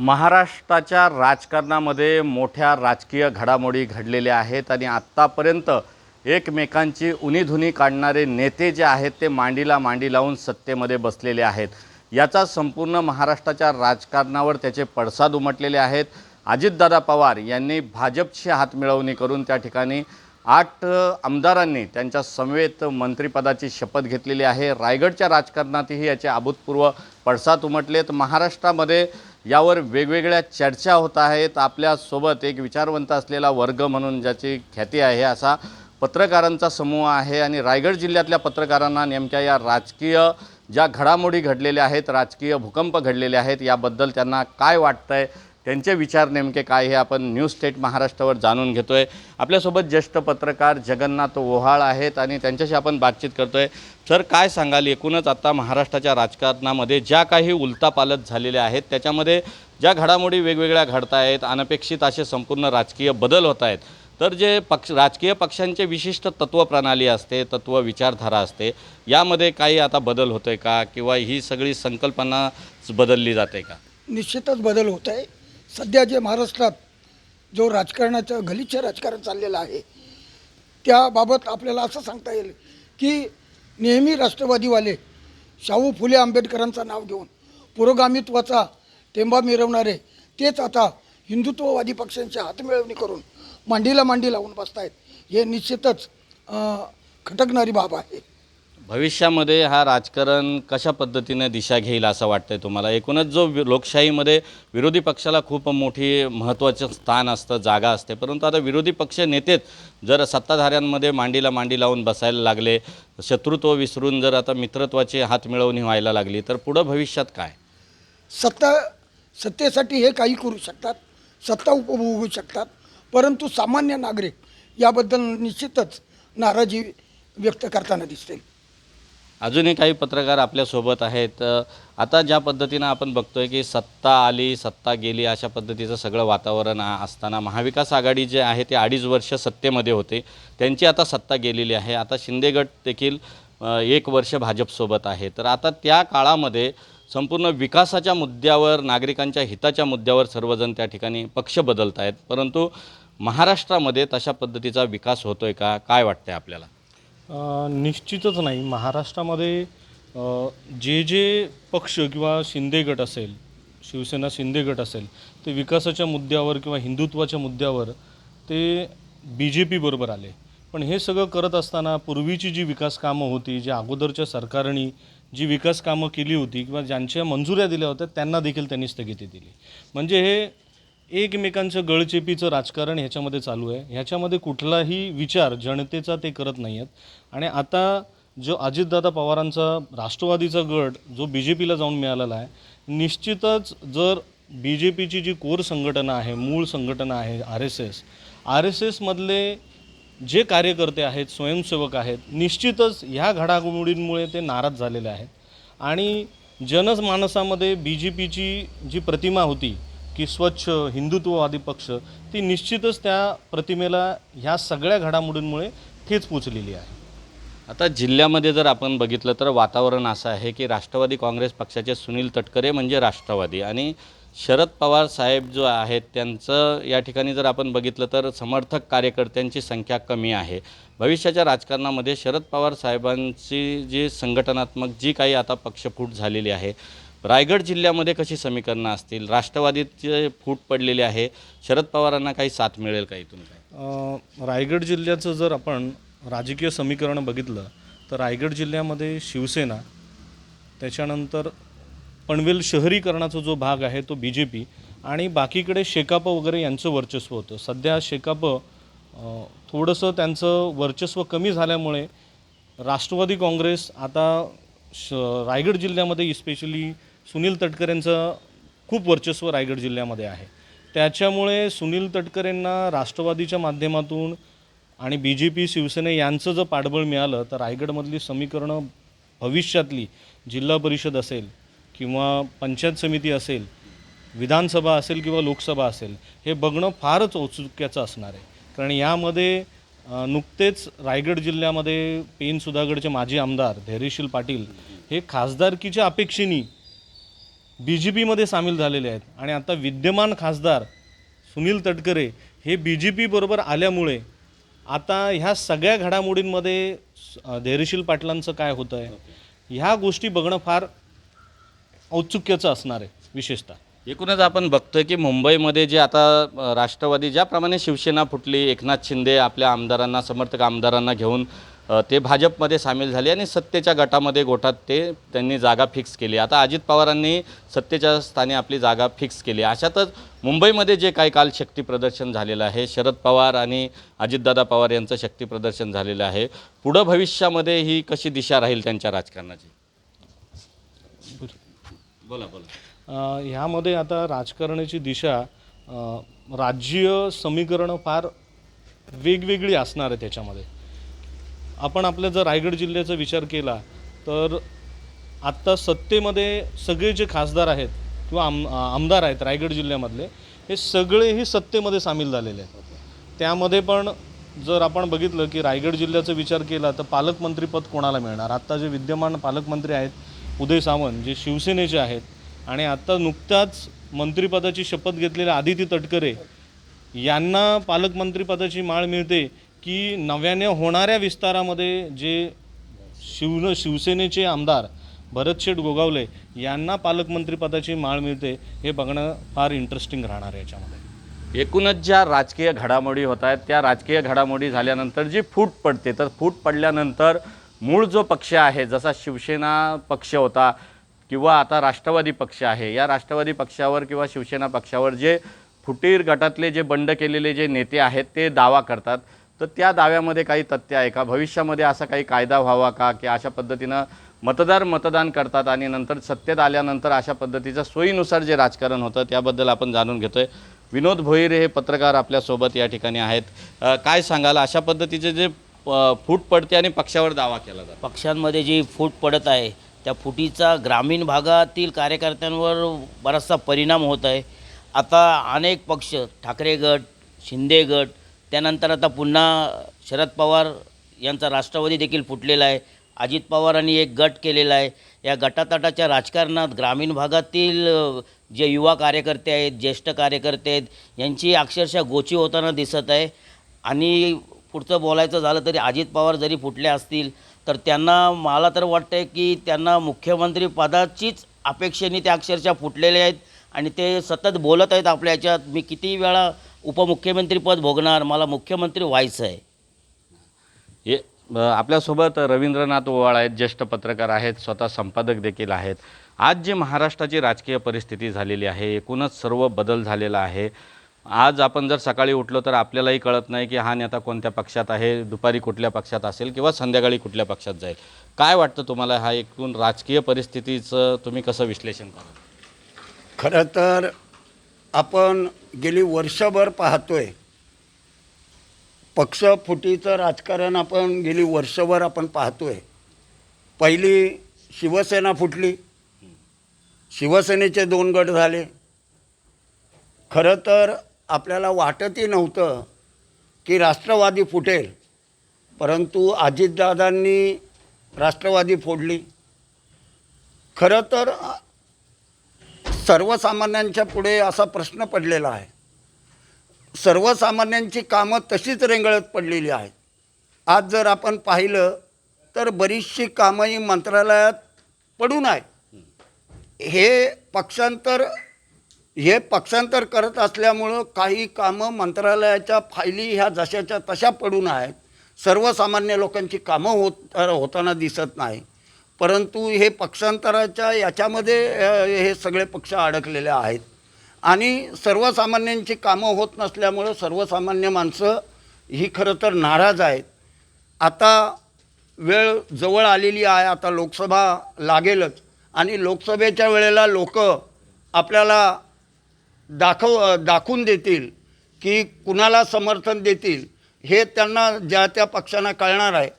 महाराष्ट्राच्या राजकारणामध्ये मोठ्या राजकीय घडामोडी घडलेल्या आहेत आणि आत्तापर्यंत एकमेकांची उनीधुनी काढणारे नेते जे आहेत ते मांडीला मांडी लावून सत्तेमध्ये बसलेले आहेत। याचा संपूर्ण महाराष्ट्राच्या राजकारणावर त्याचे पडसाद उमटलेले आहेत। अजितदादा पवार यांनी भाजपची हातमिळवणी करून त्या ठिकाणी 8 आमदारांनी त्यांच्या समवेत मंत्रिपदाची शपथ घेतलेली आहे। रायगडच्या राजकारणातही याचे अभूतपूर्व पडसाद उमटलेत। महाराष्ट्रामध्ये यावर वेगवेगळ्या चर्चा होत आहेत। आपल्यासोबत एक विचारवंत असलेला वर्ग म्हणून ज्याची ख्याती आहे असा पत्रकारांचा समूह आहे आणि रायगड जिल्ह्यातल्या पत्रकारांना नेमक्या या राजकीय ज्या घडामोडी घडलेल्या आहेत, राजकीय भूकंप घडलेले आहेत, याबद्दल त्यांना काय वाटतंय, त्यांचे विचार नेमके काय हे आपण न्यूज स्टेट महाराष्ट्रावर जाणून घेतोय। आपल्यासोबत ज्येष्ठ पत्रकार जगन्नाथ ओहाळ आहेत आणि त्यांच्याशी आपण बातचीत करतोय। सर, काय सांगाल, एकूणच आता महाराष्ट्राच्या राजकारणामध्ये ज्या काही उलथापालथ झालेल्या आहेत त्याच्यामध्ये ज्या घडामोडी वेगवेगळ्या घडत आहेत, अनपेक्षित असे संपूर्ण राजकीय बदल होत आहेत, तर जे राजकीय पक्षांचे विशिष्ट तत्त्वप्रणाली असते, तत्त्व विचारधारा असते, यामध्ये काही आता बदल होतोय का किंवा ही सगळी संकल्पनाच बदलली जाते का? निश्चितच बदल होत आहे। सध्या जे महाराष्ट्रात जो राजकारणाचं गलिच्छ राजकारण चाललेलं आहे त्याबाबत आपल्याला असं सांगता येईल की नेहमी राष्ट्रवादीवाले शाहू फुले आंबेडकरांचं नाव घेऊन पुरोगामित्वाचा टेंबा मिरवणारे तेच आता हिंदुत्ववादी पक्षांची हातमिळवणी करून मांडीला मांडी लावून बसत आहेत। हे निश्चितच खटकणारी बाब आहे। भविष्यामध्ये हा राजकारण कशा पद्धतीने दिशा घेईल असं वाटतंय तुम्हाला? एकूणच जो लोकशाहीमध्ये विरोधी पक्षाला खूप मोठी महत्त्वाचं स्थान असतं, जागा असते, परंतु आता विरोधी पक्ष नेतेच जर सत्ताधाऱ्यांमध्ये मांडीला मांडी लावून बसायला लागले, शत्रुत्व विसरून जर आता मित्रत्वाची हातमिळवणी व्हायला लागली, तर पुढं भविष्यात काय? सत्तेसाठी हे काही करू शकतात, सत्ता उपभोगू शकतात, परंतु सामान्य नागरिक याबद्दल निश्चितच नाराजी व्यक्त करताना दिसतील। अजूनही काही पत्रकार आपल्यासोबत आहेत। आता ज्या पद्धतीनं आपण बघतोय की सत्ता आली, सत्ता गेली, अशा पद्धतीचं सगळं वातावरण असताना महाविकास आघाडी जे आहे ते 2.5 वर्ष सत्तेमध्ये होते, त्यांची आता सत्ता गेलेली आहे। आता शिंदे गट देखील 1 वर्ष भाजपसोबत आहे। तर आता त्या काळामध्ये संपूर्ण विकासाच्या मुद्द्यावर, नागरिकांच्या हिताच्या मुद्द्यावर सर्वजण त्या ठिकाणी पक्ष बदलत आहेत, परंतु महाराष्ट्रामध्ये तशा पद्धतीचा विकास होतोय का? काय वाटतंय आपल्याला? निश्चितच नाही। महाराष्ट्रामध्ये जे पक्ष किंवा शिंदे गट असेल, शिवसेना शिंदे गट असेल, ते विकासाच्या मुद्द्यावर किंवा हिंदुत्वाच्या मुद्द्यावर ते BJP बरोबर आले। पण हे सगळं करत असताना पूर्वीची जी विकास कामं होती, जी अगोदरच्या सरकारने जी विकास कामं केली होती किंवा ज्यांच्या मंजुऱ्या दिल्या होत्या त्यांना देखील त्यांनी स्थगिती दिली। म्हणजे हे एकमेकांचं गळचेपीचं राजकारण ह्याच्यामध्ये चालू आहे। ह्याच्यामध्ये कुठलाही विचार जनतेचा ते करत नाही आहेत। आणि आता जो अजितदादा पवारांचा राष्ट्रवादीचा गट जो BJPला जाऊन मिळालेला आहे, निश्चितच जर BJPची जी कोर संघटना आहे, मूळ संघटना आहे RSS मधले जे कार्यकर्ते आहेत, स्वयंसेवक आहेत, निश्चितच ह्या घडामोडींमुळे ते नाराज झालेले आहेत। आणि जनमानसामध्ये BJPची जी प्रतिमा होती की स्वच्छ हिंदुत्ववादी पक्ष, ती निश्चितच त्या प्रतिमेला ह्या सगळ्या घडामोडींमुळे ठेच पोचलेली आहे। आता जिल्ह्यामध्ये जर आपण बघितलं तर वातावरण असं आहे की राष्ट्रवादी काँग्रेस पक्षाचे सुनील तटकरे म्हणजे राष्ट्रवादी आणि शरद पवार साहेब जो आहेत त्यांचं या ठिकाणी जर आपण बघितलं तर समर्थक कार्यकर्त्यांची संख्या कमी आहे। भविष्याच्या राजकारणामध्ये शरद पवार साहेबांची जी संघटनात्मक जी काही आता पक्षफूट झालेली आहे, रायगड जिल्ह्यामध्ये कशी समीकरणं असतील? राष्ट्रवादीचे फूट पडलेले आहे, शरद पवारांना काही साथ मिळेल का इथून काय? रायगड जिल्ह्याचं जर आपण राजकीय समीकरण बघितलं तर रायगड जिल्ह्यामध्ये शिवसेना, त्याच्यानंतर पनवेल शहरीकरणाचा जो भाग आहे तो BJP आणि बाकीकडे शेकाप वगैरे यांचं वर्चस्व होतं। सध्या शेकाप थोडंसं त्यांचं वर्चस्व कमी झाल्यामुळे राष्ट्रवादी काँग्रेस आता रायगड जिल्ह्यामध्ये इस्पेशली सुनील तटकरेंचं खूप वर्चस्व रायगड जिल्ह्यामध्ये आहे। त्याच्यामुळे सुनील तटकरेंना राष्ट्रवादीच्या माध्यमातून आणि BJP शिवसेना यांचं जर पाठबळ मिळालं तर रायगडमधली समीकरणं भविष्यातली जिल्हा परिषद असेल किंवा पंचायत समिती असेल, विधानसभा असेल किंवा लोकसभा असेल, हे बघणं फारच औत्सुक्याचं असणार आहे। कारण यामध्ये नुकतेच रायगड जिल्ह्यामध्ये पेन सुधागडचे माजी आमदार धैर्यशील पाटील हे खासदारकीच्या अपेक्षेने BJPमध्ये सामील झालेले आहेत आणि आता विद्यमान खासदार सुनील तटकरे हे BJP बरोबर आल्यामुळे आता ह्या सगळ्या घडामोडींमध्ये धैर्यशील पाटलांचं काय होतं आहे ह्या गोष्टी बघणं फार औत्सुक्याचं असणार आहे विशेषतः. एकूणच आपण बघतोय की मुंबईमध्ये जे आता राष्ट्रवादी ज्याप्रमाणे शिवसेना फुटली, एकनाथ शिंदे आपल्या आमदारांना, समर्थक आमदारांना घेऊन ते भाजपमध्ये सामील झाले आणि सत्तेच्या गोटात त्यांनी जागा फिक्स केली. आता अजित पवारांनी सत्तेच्या स्थानी आपली जागा फिक्स केली. अशातच मुंबईमध्ये जे काही काल शक्ती प्रदर्शन झालेलं आहे, शरद पवार आणि अजितदादा पवार यांचं शक्ती प्रदर्शन झालेलं आहे, पुढं भविष्यामध्ये ही कशी दिशा राहील त्यांच्या राजकारणाची? बोला. ह्यामध्ये आता राजकारणाची दिशा राज्य समीकरणं फार वेगवेगळी असणार आहे. त्याच्यामध्ये आपण आपल्या जर रायगड जिल्ह्याचा विचार केला तर आत्ता सत्तेमध्ये सगळे जे खासदार आहेत किंवा आमदार आहेत रायगड जिल्ह्यामधले हे सगळेही सत्तेमध्ये सामील झालेले आहेत. त्यामध्ये पण जर आपण बघितलं की रायगड जिल्ह्याचा विचार केला तर पालकमंत्रीपद कोणाला मिळणार? आत्ता जे विद्यमान पालकमंत्री आहेत उदय सामंत जे शिवसेनेचे आहेत आणि आत्ता नुकताच मंत्रिपदाची शपथ घेतलेल्या आदिती तटकरे यांना पालकमंत्रीपदाची माळ मिळते की नव्याने होणाऱ्या विस्तारामध्ये जे शिवसेनेचे आमदार भरतशेठ गोगावले यांना पालकमंत्रीपदाची माळ मिळते हे बघणं फार इंटरेस्टिंग राहणार आहे याच्यामध्ये. एकूणच ज्या राजकीय घडामोडी होत आहेत त्या राजकीय घडामोडी झाल्यानंतर जी फूट पडते, तर फूट पडल्यानंतर मूळ जो पक्ष आहे, जसा शिवसेना पक्ष होता किंवा आता राष्ट्रवादी पक्ष आहे, या राष्ट्रवादी पक्षावर किंवा शिवसेना पक्षावर जे फुटीर गटातले जे बंड केलेले जे नेते आहेत ते दावा करतात, तर त्या दाव्यामध्ये काही तथ्य आहे का? भविष्यामध्ये असा काही कायदा व्हावा का की अशा पद्धतीनं मतदान करतात आणि नंतर सत्तेत आल्यानंतर अशा पद्धतीचं सोयीनुसार जे राजकारण होतं त्याबद्दल आपण जाणून घेतोय. विनोद भोईर हे पत्रकार आपल्यासोबत या ठिकाणी आहेत. काय सांगाल, अशा पद्धतीचे जे फूट पडते आणि पक्षावर दावा केला जातो? पक्षांमध्ये जी फूट पडत आहे त्या फुटीचा ग्रामीण भागातील कार्यकर्त्यांवर बराचसा परिणाम होत आहे. आता अनेक पक्ष, ठाकरे गट, शिंदे गट, त्यानंतर आता पुन्हा शरद पवार यांचा राष्ट्रवादी देखील फुटलेला आहे. अजित पवारांनी एक गट केलेला आहे. या गटातटाच्या राजकारणात ग्रामीण भागातील जे युवा कार्यकर्ते आहेत, ज्येष्ठ कार्यकर्ते आहेत, यांची अक्षरशः गोची होताना दिसत आहे. आणि पुढचं बोलायचं झालं तरी अजित पवार जरी फुटले असतील तर त्यांना, मला तर वाटतं आहे की त्यांना मुख्यमंत्री पदाचीच अपेक्षेने ते अक्षरशः फुटलेले आहेत आणि ते सतत बोलत आहेत आपल्या ह्याच्यात, मी किती वेळा उपमुख्यमंत्रीपद भोगणार, मला मुख्यमंत्री व्हायचं आहे. आपल्यासोबत रवींद्रनाथ ओवाळ आहेत, ज्येष्ठ पत्रकार आहेत, स्वतः संपादक देखील आहेत. आज जी महाराष्ट्राची राजकीय परिस्थिती झालेली आहे, एकूणच सर्व बदल झालेला आहे. आज आपण जर सकाळी उठलो तर आपल्यालाही कळत नाही की हा नेता कोणत्या पक्षात आहे, दुपारी कुठल्या पक्षात असेल किंवा संध्याकाळी कुठल्या पक्षात जाईल. काय वाटतं तुम्हाला, हा एकूण राजकीय परिस्थितीचं तुम्ही कसं विश्लेषण कराल? खरं तर आपण गेली वर्षभर पाहतोय पक्ष फुटीचं राजकारण, आपण गेली वर्षभर आपण पाहतोय. पहिली शिवसेना फुटली, शिवसेनेचे 2 गट झाले. खरं तर आपल्याला वाटतही नव्हतं की राष्ट्रवादी फुटेल, परंतु अजितदादांनी राष्ट्रवादी फोडली. खरं तर सर्वसामान्यांच्या पुढे असा प्रश्न पडलेला आहे. सर्वसामान्यांची कामं तशीच रेंगाळत पडलेली आहेत. आज जर आपण पाहिलं तर बरीचशी कामंही मंत्रालयात पडून आहेत. हे पक्षांतर करत असल्यामुळं काही कामं मंत्रालयाच्या फायली ह्या जशाच्या तशा पडून आहेत. सर्वसामान्य लोकांची कामं होताना दिसत नाही. परंतु हे पक्षांतराच्या याच्यामध्ये हे सगळे पक्ष अडकलेले आहेत आणि सर्वसामान्यांची कामं होत नसल्यामुळं सर्वसामान्य माणसं ही खरं तर नाराज आहेत. आता वेळ जवळ आलेली आहे, आता लोकसभा लागेलच आणि लोकसभेच्या वेळेला लोक आपल्याला दाखवून देतील की कुणाला समर्थन देतील हे त्यांना ज्या त्या पक्षांना कळणार आहे.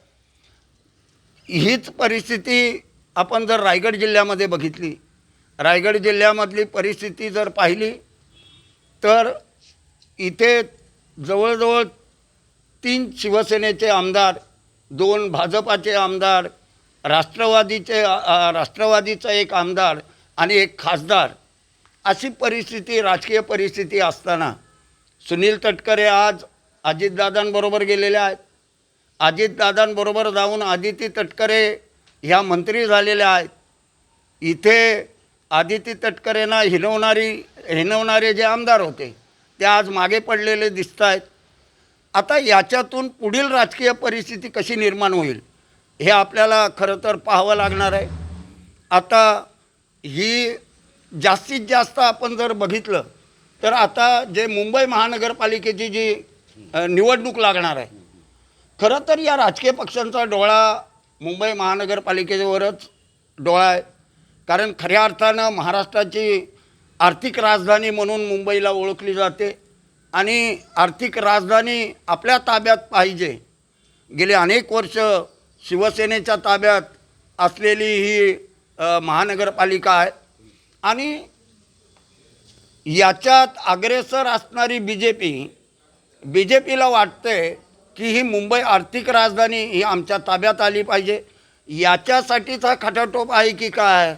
हीच परिस्थिती आपण जर रायगड जिल्ह्यामध्ये बघितली, रायगड जिल्ह्यामधली परिस्थिती जर पाहिली तर इथे जवळजवळ 3 शिवसेनेचे आमदार, 2 भाजपाचे आमदार, राष्ट्रवादीचा एक आमदार आणि एक खासदार, अशी परिस्थिती, राजकीय परिस्थिती असताना सुनील तटकरे आज अजितदादांबरोबर गेलेले आहेत. अजितदादांबरोबर जाऊन आदिती तटकरे ह्या मंत्री झालेल्या आहेत. इथे आदिती तटकरेंना हिणवणारे जे आमदार होते ते आज मागे पडलेले दिसत आहेत. आता याच्यातून पुढील राजकीय परिस्थिती कशी निर्माण होईल हे आपल्याला खरं तर पाहावं लागणार आहे. आता ही जास्तीत जास्त आपण जर बघितलं तर आता जे मुंबई महानगरपालिकेची जी निवडणूक लागणार आहे, खरं तर या राजकीय पक्षांचा डोळा मुंबई महानगरपालिकेवरच डोळा आहे. कारण खऱ्या अर्थानं महाराष्ट्राची आर्थिक राजधानी म्हणून मुंबईला ओळखली जाते आणि आर्थिक राजधानी आपल्या ताब्यात पाहिजे. गेले अनेक वर्ष शिवसेनेच्या ताब्यात असलेली ही महानगरपालिका आहे आणि याच्यात अग्रेसर असणारी बी जे पीला वाटते की ही मुंबई आर्थिक राजधानी ही आमच्या ताब्यात आली पाहिजे. याच्यासाठीच हा खटाटोप आहे की काय?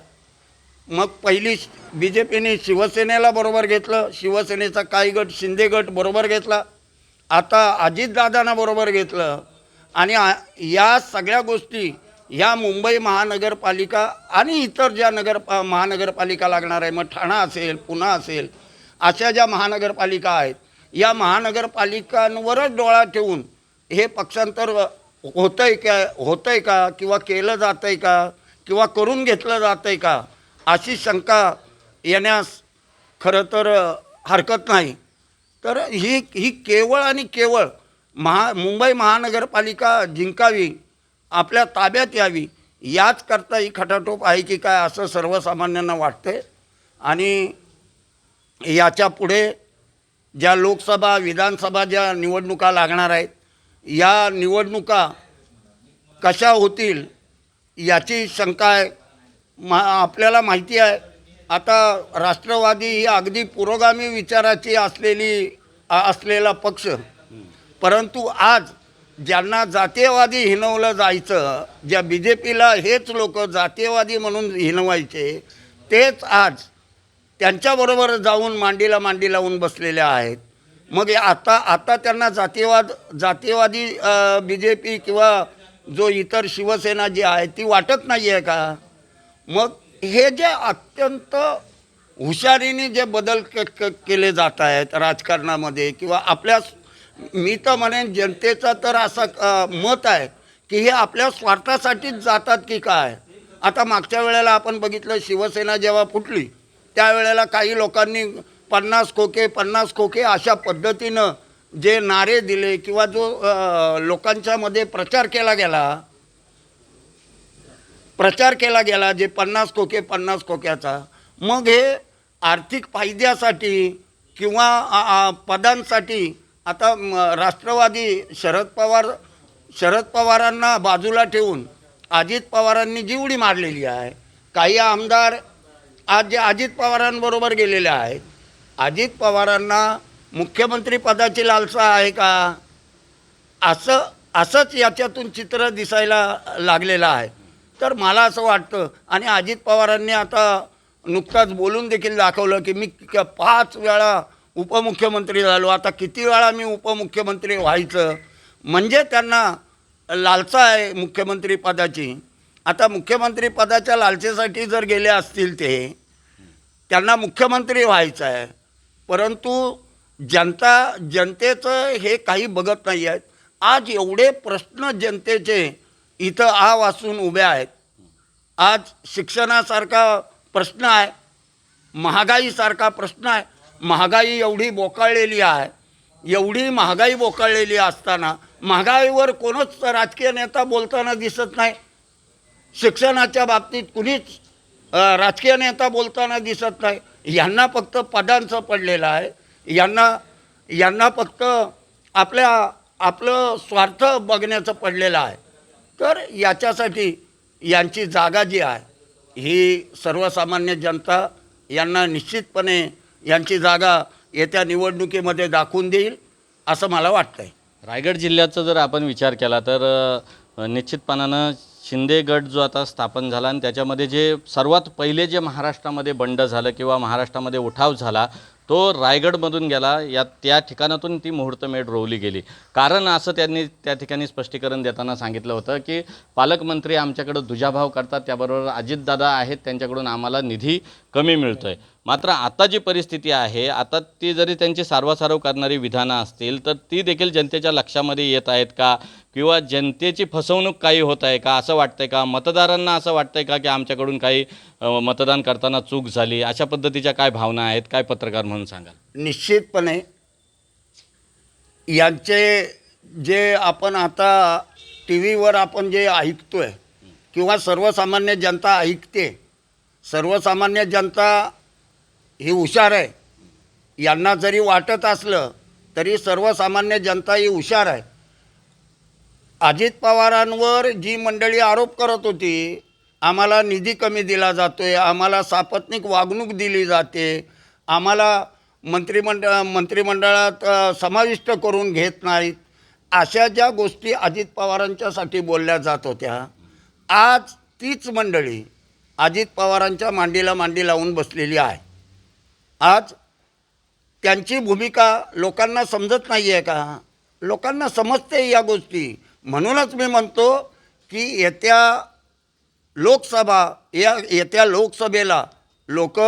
मग पहिली बी जे पीने शिवसेनेला बरोबर घेतलं, शिवसेनेचा काही गट शिंदे गट बरोबर घेतला, आता अजितदादांना बरोबर घेतलं आणि या सगळ्या गोष्टी या मुंबई महानगरपालिका आणि इतर ज्या महानगरपालिका लागणार आहे, मग ठाणा असेल, पुणे असेल, अशा ज्या महानगरपालिका आहेत, या महानगरपालिकांवरच डोळा ठेवून हे पक्षांतर होतंय का किंवा केलं जातं आहे का किंवा करून घेतलं जातं आहे का, अशी शंका येण्यास खरं तर हरकत नाही. तर ही केवळ आणि केवळ मुंबई महानगरपालिका जिंकावी, आपल्या ताब्यात यावी, याच करता ही खटाटोप आहे की काय असं सर्वसामान्यांना वाटते. आणि याच्या पुढे ज्या लोकसभा विधानसभा ज्या निवडणुका लागणार आहेत, या निवडणुका कशा होतील याची शंका आहे. आपल्याला माहिती आहे आता राष्ट्रवादी ही अगदी पुरोगामी विचाराची असलेला पक्ष, परंतु आज ज्यांना जातीयवादी हिणवलं जायचं, ज्या बी जे पीला हेच लोक जातीयवादी म्हणून हिणवायचे, तेच आज त्यांच्याबरोबर जाऊन मांडीला मांडी लावून बसलेले आहेत. मग आता त्यांना जातीयवादी बी जे पी किंवा जो इतर शिवसेना जी आहे ती वाटत नाही आहे का? मग हे जे अत्यंत हुशारीने जे बदल केले जात आहेत राजकारणामध्ये किंवा मी तर म्हणेन जनतेचं तर असं मत आहे की हे आपल्या स्वार्थासाठीच जातात की काय. आता मागच्या वेळेला आपण बघितलं, शिवसेना जेव्हा फुटली त्यावेळेला काही लोकांनी 50 खोके अशा पद्धतीनं जे नारे दिले किंवा जो लोकांच्यामध्ये प्रचार केला गेला जे 50 खोक्याचा, मग हे आर्थिक फायद्यासाठी किंवा पदांसाठी आता राष्ट्रवादी शरद पवारांना बाजूला ठेवून अजित पवारांनी जी उडी मारलेली आहे. काही आमदार आज जे अजित पवारांबरोबर गेलेले आहेत, अजित पवारांना मुख्यमंत्री पदाची लालसा आहे का? असंच याच्यातून चित्र दिसायला लागलेलं आहे. तर मला असं वाटतं, आणि अजित पवारांनी आता नुकताच बोलून देखील दाखवलं की मी 5 वेळा उपमुख्यमंत्री झालो, आता किती वेळा मी उपमुख्यमंत्री व्हायचं, म्हणजे त्यांना लालसा आहे मुख्यमंत्री पदाची. आता मुख्यमंत्री पदाच्या लालसेसाठी जर गेले असतील त्यांना मुख्यमंत्री व्हायचं आहे, परंतु जनतेचं हे काही बघत नाही आहेत. आज एवढे प्रश्न जनतेचे इथं वाचून उभे आहेत. आज शिक्षणासारखा प्रश्न आहे, महागाईसारखा प्रश्न आहे. महागाई एवढी बोकाळलेली आहे, एवढी महागाई बोकाळलेली असताना महागाईवर कोणच राजकीय नेता बोलताना दिसत नाही. शिक्षणाच्या बाबतीत कुणीच राजकीय नेता बोलताना दिसत नाही. यांना फक्त पदांचं पडलेलं आहे, यांना फक्त आपलं स्वार्थ बघण्याचं पडलेलं आहे. तर याच्यासाठी यांची जागा जी आहे ही सर्वसामान्य जनता यांना निश्चितपणे यांची जागा येत्या निवडणुकीमध्ये दाखवून देईल असं मला वाटतं आहे. रायगड जिल्ह्याचा जर आपण विचार केला तर निश्चितपणानं शिंदे गट जो आता स्थापन झाला आणि त्याच्यामध्ये जे सर्वात पहिले जे महाराष्ट्रामध्ये बंड झालं किंवा महाराष्ट्रामध्ये उठाव झाला तो रायगडमधून गेला. त्या ठिकाणातून ती मुहूर्तमेढ रोवली गेली. कारण असं त्यांनी त्या ठिकाणी स्पष्टीकरण देताना सांगितलं होतं की पालकमंत्री आमच्याकडं दुजाभाव करतात, त्याबरोबर अजितदादा आहेत त्यांच्याकडून आम्हाला निधी कमी मिळतो आहे. मात्र आता जी परिस्थिती आहे, आता ती जरी त्यांची सारवासारव करणारी विधानं असतील तर ती देखील जनतेच्या लक्षामध्ये येत आहेत का, किंवा जनतेची फसवणूक काही होत आहे का, असं वाटतंय का, मतदारांना असं वाटतंय का की आमच्याकडून काही मतदान करताना चूक झाली, अशा पद्धतीच्या काय भावना आहेत, काय पत्रकार म्हणून सांगाल? निश्चितपणे यांचे जे आपण आता टी व्हीवर आपण जे ऐकतोय किंवा सर्वसामान्य जनता ऐकते, सर्वसामान्य जनता ही हुशार आहे. यांना जरी वाटत असलं तरी सर्वसामान्य जनता ही हुशार आहे. अजित पवारांवर जी मंडळी आरोप करत होती, आम्हाला निधी कमी दिला जातो आहे, आम्हाला सापत्निक वागणूक दिली जाते, आम्हाला मंत्रिमंडळात समाविष्ट करून घेत नाहीत, अशा ज्या गोष्टी अजित पवारांच्यासाठी बोलल्या जात होत्या, आज तीच मंडळी अजित पवारांच्या मांडीला मांडी लावून बसलेली आहे. आज त्यांची भूमिका लोकांना समजत नाही आहे का? लोकांना समजते या गोष्टी. म्हणूनच मी म्हणतो की येत्या लोकसभेला लोक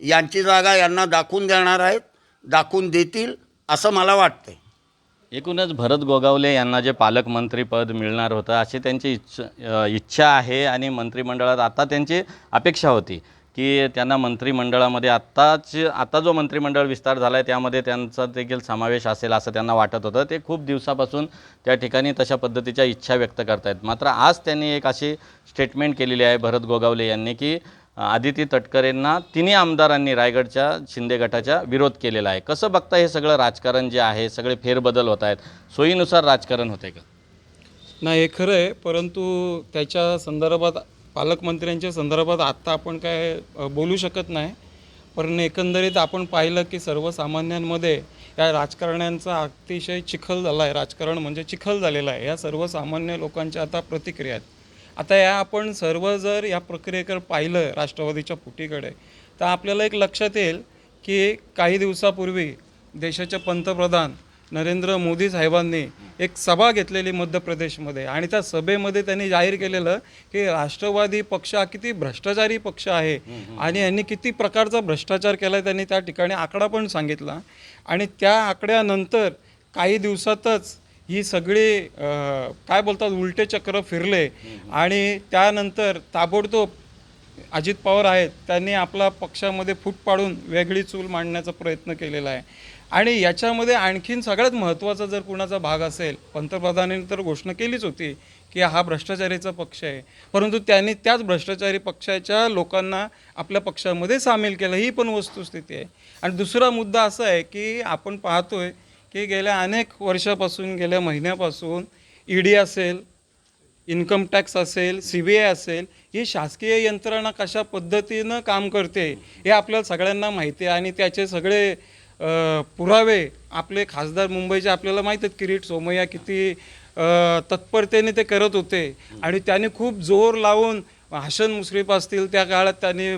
यांची जागा यांना दाखवून देणार आहेत, दाखवून देतील असं मला वाटतं. एकूणच भरत गोगावले यांना जे पालकमंत्रीपद मिळणार होतं अशी त्यांची इच्छा आहे आणि मंत्रिमंडळात आता त्यांची अपेक्षा होती की त्यांना मंत्रिमंडळामध्ये आता जो मंत्रिमंडळ विस्तार झाला आहे त्यामध्ये त्यांचा देखील समावेश असेल असं त्यांना वाटत होतं. ते खूप दिवसापासून त्या ठिकाणी तशा पद्धतीच्या इच्छा व्यक्त करतायत. मात्र आज त्यांनी एक अशी स्टेटमेंट केलेली आहे भरत गोगावले यांनी की आदिती तटकरेंना तिन्ही आमदारांनी रायगडच्या शिंदे गटाच्या विरोध केलेला आहे. कसं बघता हे सगळं राजकारण जे आहे, सगळे फेरबदल होत आहेत, सोयीनुसार राजकारण होते का? नाही, हे खरं आहे, परंतु त्याच्या संदर्भात पालकमंत्र्यांच्या संदर्भात आत्ता आपण काय बोलू शकत नाही. पण एकंदरीत आपण पाहिलं की सर्वसामान्यांमध्ये या राजकारण्यांचा अतिशय चिखल झाला आहे. राजकारण म्हणजे चिखल झालेला आहे. या सर्वसामान्य लोकांच्या आता प्रतिक्रिया आहेत. आता या आपण सर्व जर या प्रक्रियेकडे पाहिलं राष्ट्रवादीच्या फुटीकडे, तर आपल्याला एक लक्षात येईल की काही दिवसापूर्वी देशाचे पंतप्रधान नरेंद्र मोदी साहेबांनी एक सभा घेतलेली मध्य प्रदेशमध्ये आणि त्या सभेमध्ये त्यांनी जाहीर केलेलं की राष्ट्रवादी पक्ष हा किती भ्रष्टाचारी पक्ष आहे आणि यांनी किती प्रकारचा भ्रष्टाचार केला आहे. त्यांनी त्या ठिकाणी आकडा पण सांगितला आणि त्या आकड्यानंतर काही दिवसातच ही सगळी काय बोलतात उलटे चक्र फिरले आणि त्यानंतर ताबडतोब अजित पवार आहेत त्यांनी आपला पक्षामध्ये फूट पाडून वेगळी चूल मांडण्याचा प्रयत्न केलेला आहे. आणि याच्यामध्ये आणखीन सगळ्यात महत्त्वाचा जर कुणाचा भाग असेल, पंतप्रधानांनी तर घोषणा केलीच होती की हा भ्रष्टाचारीचा पक्ष आहे, परंतु त्यांनी त्याच भ्रष्टाचारी पक्षाच्या लोकांना आपल्या पक्षामध्ये सामील केलं, ही पण वस्तुस्थिती आहे. आणि दुसरा मुद्दा असा आहे की आपण पाहतोय की गेल्या अनेक वर्षापासून, गेल्या महिन्यापासून ईडी असेल, इन्कम टॅक्स असेल, CBI असेल, ही शासकीय यंत्रणा कशा पद्धतीनं काम करते हे आपल्याला सगळ्यांना माहिती आहे. आणि त्याचे सगळे पुरावे आपले खासदार मुंबईचे आपल्याला माहीत आहेत, किरीट सोमय्या किती तत्परतेने ते करत होते आणि त्यांनी खूप जोर लावून हसन मुश्रीफ असतील त्या काळात त्यांनी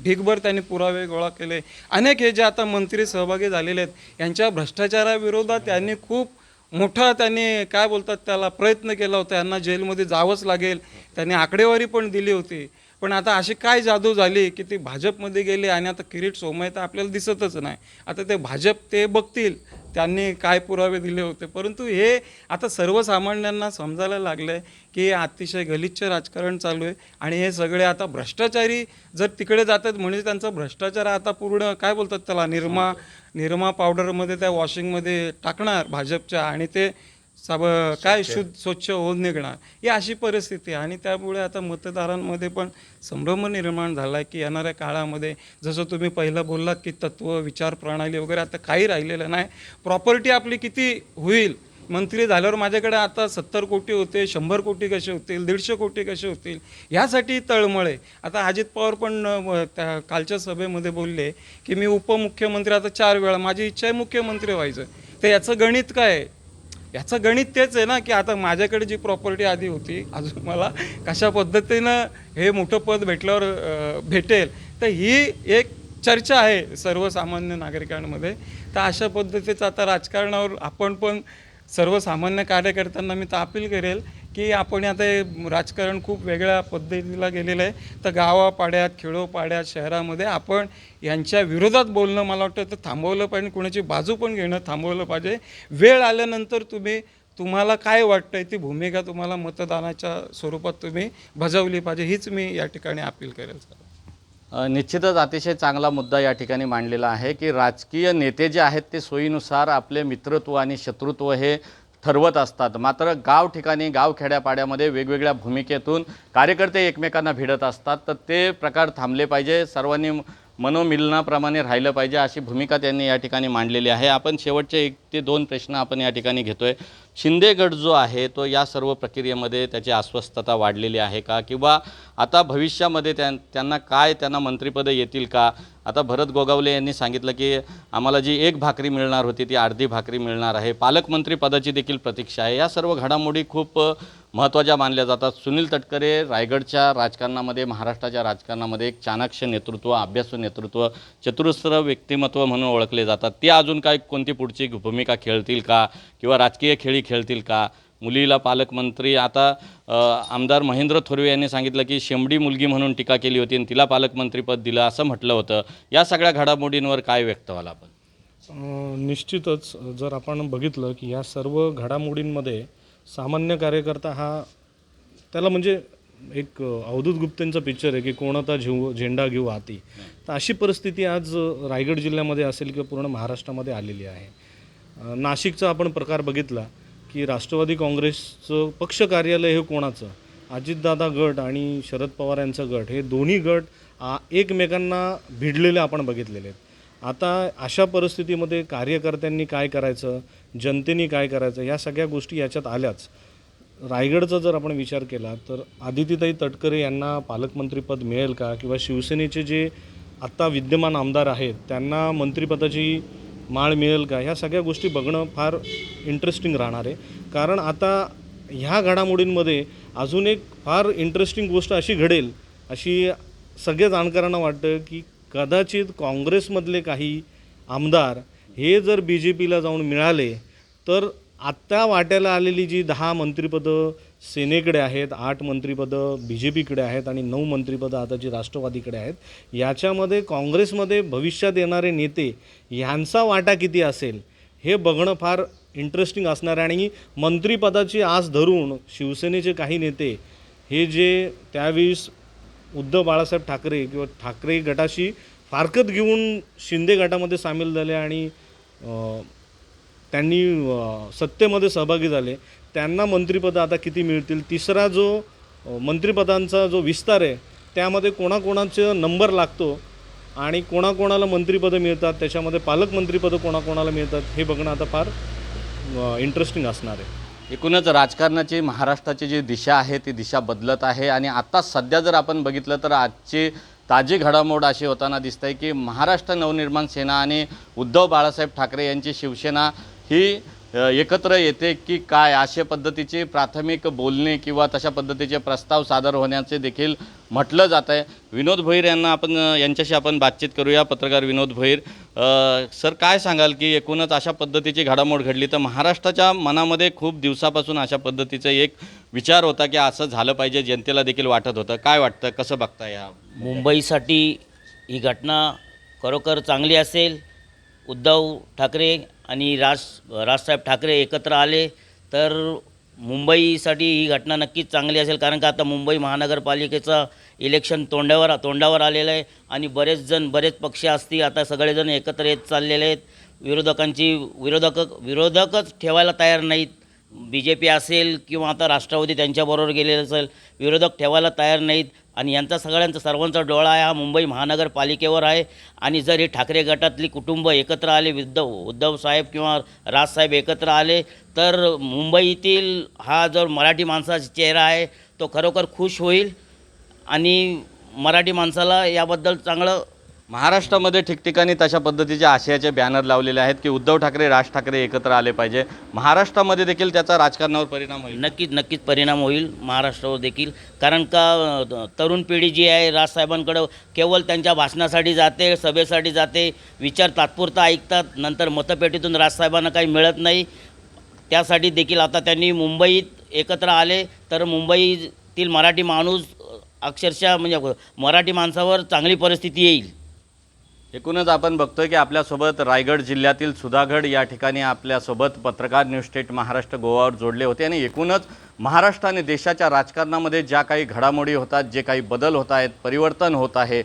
ढीगभर त्यांनी पुरावे गोळा केले. अनेक हे जे आता मंत्री सहभागी झालेले आहेत यांच्या भ्रष्टाचाराविरोधात त्यांनी खूप मोठा त्यांनी काय बोलतात त्याला प्रयत्न केला होता. यांना जेलमध्ये जावंच लागेल, त्यांनी आकडेवारी पण दिली होती. पण आता अशी काय जादू झाली की ती भाजपमध्ये गेले आणि आता किरीट सोमय्या तर आपल्याला दिसतच नाही. आता ते भाजप ते बघतील त्यांनी काय पुरावे दिले होते. परंतु हे आता सर्वसामान्यांना समजायला लागलं आहे की अतिशय गलिच्छ राजकारण चालू आहे आणि हे सगळे आता भ्रष्टाचारी जर तिकडे जातात म्हणजे त्यांचा भ्रष्टाचार आता पूर्ण काय बोलतात त्याला निरमा पावडरमध्ये त्या वॉशिंगमध्ये टाकणार भाजपच्या आणि ते काय स्वच्छ होऊन निघणार, ही अशी परिस्थिती आहे. आणि त्यामुळे आता मतदारांमध्ये पण संभ्रम निर्माण झाला आहे की येणाऱ्या काळामध्ये जसं तुम्ही पहिलं बोललात की तत्त्व विचार प्रणाली वगैरे आता काही राहिलेलं नाही. प्रॉपर्टी आपली किती होईल, मंत्री झाल्यावर माझ्याकडे आता 70 कोटी होते, 100 कोटी कसे होतील, 150 कोटी कसे होतील, ह्यासाठी तळमळ आहे. आता अजित पवार पण त्या कालच्या सभेमध्ये बोलले की मी उपमुख्यमंत्री आता 4 वेळा, माझी इच्छा आहे मुख्यमंत्री व्हायचं. तर याचं गणित काय आहे? याचं गणित तेच आहे ना की आता माझ्याकडे जी प्रॉपर्टी आधी होती अजून मला कशा पद्धतीनं हे मोठं पद भेटल्यावर भेटेल, तर ही एक चर्चा आहे सर्वसामान्य नागरिकांमध्ये. तर अशा पद्धतीचं आता राजकारणावर आपण पण सर्वसामान्य कार्यकर्त्यांना मी तर अपील करेल की आपण आता हे राजकारण खूप वेगळ्या पद्धतीला गेलेलं आहे. तर गावापाड्यात, खेडोपाड्यात, शहरामध्ये आपण यांच्या विरोधात बोलणं मला वाटतं तर थांबवलं पाहिजे. कोणाची बाजू पण घेणं थांबवलं पाहिजे. वेळ आल्यानंतर तुम्हाला काय वाटतंय ती भूमिका तुम्हाला मतदानाच्या स्वरूपात तुम्ही बजावली पाहिजे, हीच मी या ठिकाणी अपील करेल. निश्चितच अतिशय चांगला मुद्दा या ठिकाणी मांडलेला आहे की राजकीय नेते जे आहेत ते सोयीनुसार आपले मित्रत्व आणि शत्रुत्व हे ठरवत असतात. मात्र गाव ठिकाणी, गाव खेड्यापाड्यामध्ये वेगवेगळ्या भूमिकेतून कार्यकर्ते एकमेकांना भिडत असतात. तर ते प्रकार थांबले पाहिजे, सर्वांनी मनोमिलनाप्रमाणे राहिलं पाहिजे, अशी भूमिका त्यांनी या ठिकाणी मांडलेली आहे. आपण शेवटचे 1 ते 2 प्रश्न आपण या ठिकाणी घेतोय. शिंदे गट जो आहे तो या सर्व प्रक्रियेमध्ये त्याची अस्वस्थता वाढलेली आहे का, किंवा आता भविष्यामध्ये त्यांना त्यांना मंत्रिपदं येतील का? आता भरत गोगावले यांनी सांगितलं की आम्हाला जी 1 भाकरी मिळणार होती ती अर्धी भाकरी मिळणार आहे. पालकमंत्री पदाची देखील प्रतीक्षा आहे. या सर्व घडामोडी खूप महत्त्वाच्या मानल्या जातात. सुनील तटकरे रायगडच्या राजकारणामध्ये, महाराष्ट्राच्या राजकारणामध्ये एक चाणाक्ष नेतृत्व, अभ्यासू नेतृत्व, चतुरस्र व्यक्तिमत्व म्हणून ओळखले जातात. ते अजून काय कोणती पुढची भूमिका खेळतील का, किंवा राजकीय खेळी खेळतील का? मुलीला पालकमंत्री, आता आमदार महेंद्र थोरवे यांनी सांगितलं की शेंबडी मुलगी म्हणून टीका केली होती आणि तिला पालकमंत्रीपद दिलं असं म्हटलं होतं. या सगळ्या घडामोडींवर काय व्यक्त व्हाल आपण? निश्चितच जर आपण बघितलं की या सर्व घडामोडींमध्ये सामान्य कार्यकर्ता हा त्याला म्हणजे एक अवधूत गुप्तेंचा पिक्चर आहे की कोणता झेंडा घेऊ हाती. तर अशी परिस्थिती आज रायगड जिल्ह्यामध्ये असेल किंवा पूर्ण महाराष्ट्रामध्ये आलेली आहे. नाशिकचा आपण प्रकार बघितला की राष्ट्रवादी काँग्रेसचं पक्ष कार्यालय हे कोणाचं, अजितदादा गट आणि शरद पवार यांचा गट, हे दोन्ही गट एकमेकांना भिडलेले आपण बघितलेले आहेत. आता अशा परिस्थितीमध्ये कार्यकर्त्यांनी काय करायचं, जनतेने काय करायचं, या सगळ्या गोष्टी याच्यात आल्याच. रायगडचा जर आपण विचार केला तर आदितीताई तटकरे यांना पालकमंत्रीपद मिळेल का, किंवा शिवसेनेचे जे आत्ता विद्यमान आमदार आहेत त्यांना मंत्रिपदाची माळ मिळेल का, ह्या सगळ्या गोष्टी बघणं फार इंटरेस्टिंग राहणार आहे. कारण आता ह्या घडामोडींमध्ये अजून एक फार इंटरेस्टिंग गोष्ट अशी घडेल, अशी सगळ्या जाणकारांना वाटतं की कदाचित काँग्रेसमधले काही आमदार हे जर BJPला जाऊन मिळाले तर आत्ता वाट्याला आलेली जी 10 मंत्रिपदं सेनेकडे आहेत, 8 मंत्रिपदं BJPकडे आहेत आणि 9 मंत्रिपदं आता जी राष्ट्रवादीकडे आहेत, याच्यामध्ये काँग्रेसमध्ये भविष्यात येणारे नेते ह्यांचा वाटा किती असेल हे बघणं फार इंटरेस्टिंग असणार आहे. आणि मंत्रिपदाची आस धरून शिवसेनेचे काही नेते हे जे त्यावेळेस उद्धव बाळासाहेब ठाकरे किंवा ठाकरे गटाशी फारकत घेऊन शिंदे गटामध्ये सामील झाले आणि त्यांनी सत्तेमध्ये सहभागी झाले, त्यांना मंत्रिपदं आता किती मिळतील? तिसरा जो मंत्रिपदांचा जो विस्तार आहे त्यामध्ये कोणाकोणाचा नंबर लागतो आणि कोणाकोणाला मंत्रिपदं मिळतात, त्याच्यामध्ये पालकमंत्रीपदं कोणाकोणाला मिळतात हे बघणं आता फार इंटरेस्टिंग असणार आहे. एकूणच राजकारणाची महाराष्ट्राची जी दिशा आहे ती दिशा बदलत आहे. आणि आता सध्या जर आपण बघितलं तर आजची ताजी घडामोड अशी होताना दिसत आहे की महाराष्ट्र नवनिर्माण सेना आणि उद्धव बाळासाहेब ठाकरे यांची शिवसेना ही एकत्र येते की काय, अशा पद्धतीची प्राथमिक बोलणे किंवा तशा पद्धतीचे प्रस्ताव सादर होण्याचे देखील म्हटलं जात आहे. विनोद भोईर यांच्याशी आपण बातचीत करूया. पत्रकार विनोद भोईर सर, काय सांगाल की एकूणच अशा पद्धतीची घडामोड घडली तर महाराष्ट्राच्या मनामध्ये खूप दिवसापासून अशा पद्धतीचा एक विचार होता की असं झालं पाहिजे, जनतेला देखील वाटत होतं. काय वाटतं, कसं बघता या मुंबईसाठी ही घटना खरोखर चांगली असेल? उद्धव ठाकरे आणि राजसाहेब ठाकरे एकत्र आले तर मुंबईसाठी ही घटना नक्कीच चांगली असेल. कारण का आता मुंबई महानगरपालिकेचं इलेक्शन तोंडावर आलेलं आहे आणि बरेच पक्ष असतील आता सगळेजण एकत्र येत चाललेले आहेत. विरोधकच ठेवायला तयार नाहीत. BJP असेल किंवा आता राष्ट्रवादी त्यांच्याबरोबर गेलेलं असेल, विरोधक ठेवायला तयार नाहीत. आणि यांचा सर्वांचा डोळा हा मुंबई महानगरपालिकेवर आहे. आणि जर हे ठाकरे गटातली कुटुंब एकत्र आले, उद्धव साहेब किंवा राजसाहेब एकत्र आले तर मुंबईतील हा जो मराठी माणसाचा चेहरा आहे तो खरोखर खुश होईल आणि मराठी माणसाला याबद्दल चांगलं महाराष्ट्रामध्ये ठिकठिकाणी तशा पद्धतीचे आशयाचे बॅनर लावलेले आहेत की उद्धव ठाकरे राज ठाकरे एकत्र आले पाहिजे. महाराष्ट्रामध्ये देखील त्याचा राजकारणावर परिणाम होईल. नक्कीच परिणाम होईल महाराष्ट्रावर देखील. कारण का तरुण पिढी जी आहे राजसाहेबांकडं केवळ त्यांच्या भाषणासाठी जाते, सभेसाठी जाते, विचार तात्पुरता ऐकतात, नंतर मतपेटीतून राजसाहेबांना काही मिळत नाही. त्यासाठी देखील आता त्यांनी मुंबईत एकत्र आले तर मुंबईतील मराठी माणूस अक्षरशः म्हणजे मराठी माणसावर चांगली परिस्थिती येईल. एकूणच आपण बघतोय की आपल्यासोबत रायगड जिल्ह्यातील सुधागड या ठिकाणी आपल्यासोबत पत्रकार न्यूज स्टेट महाराष्ट्र गोवावर जोडले होते आणि एकूणच महाराष्ट्र आणि देशाच्या राजकारणामध्ये ज्या काही घडामोडी होतात, जे काही बदल होत आहेत, परिवर्तन होत आहे,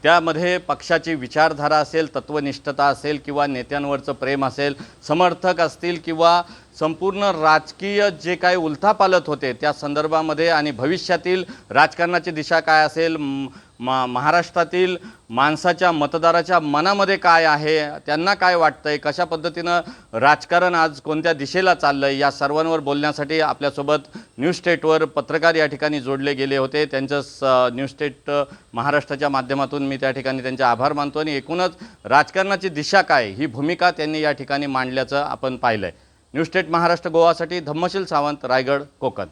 त्यामध्ये पक्षाची विचारधारा असेल, तत्वनिष्ठता असेल किंवा नेत्यांवरचं प्रेम असेल, समर्थक असतील किंवा संपूर्ण राजकीय जे काही उलथापालथ होते त्या संदर्भामध्ये आणि भविष्यातील राजकारणाची दिशा काय असेल, महाराष्ट्रातील माणसाच्या मतदाराच्या मनामध्ये काय आहे, त्यांना काय वाटतंय, कशा पद्धतीनं राजकारण आज कोणत्या दिशेला चाललं आहे, या सर्वांवर बोलण्यासाठी आपल्यासोबत न्यूज स्टेटवर पत्रकार या ठिकाणी जोडले गेले होते. त्यांचं न्यूज स्टेट महाराष्ट्राच्या माध्यमातून मी त्या ठिकाणी त्यांचे आभार मानतो आणि एकूणच राजकारणाची दिशा काय ही भूमिका त्यांनी या ठिकाणी मांडल्याचं आपण पाहिलं आहे. न्यूज स्टेट महाराष्ट्र गोवासाठी धम्मशील सावंत, रायगड, कोकण.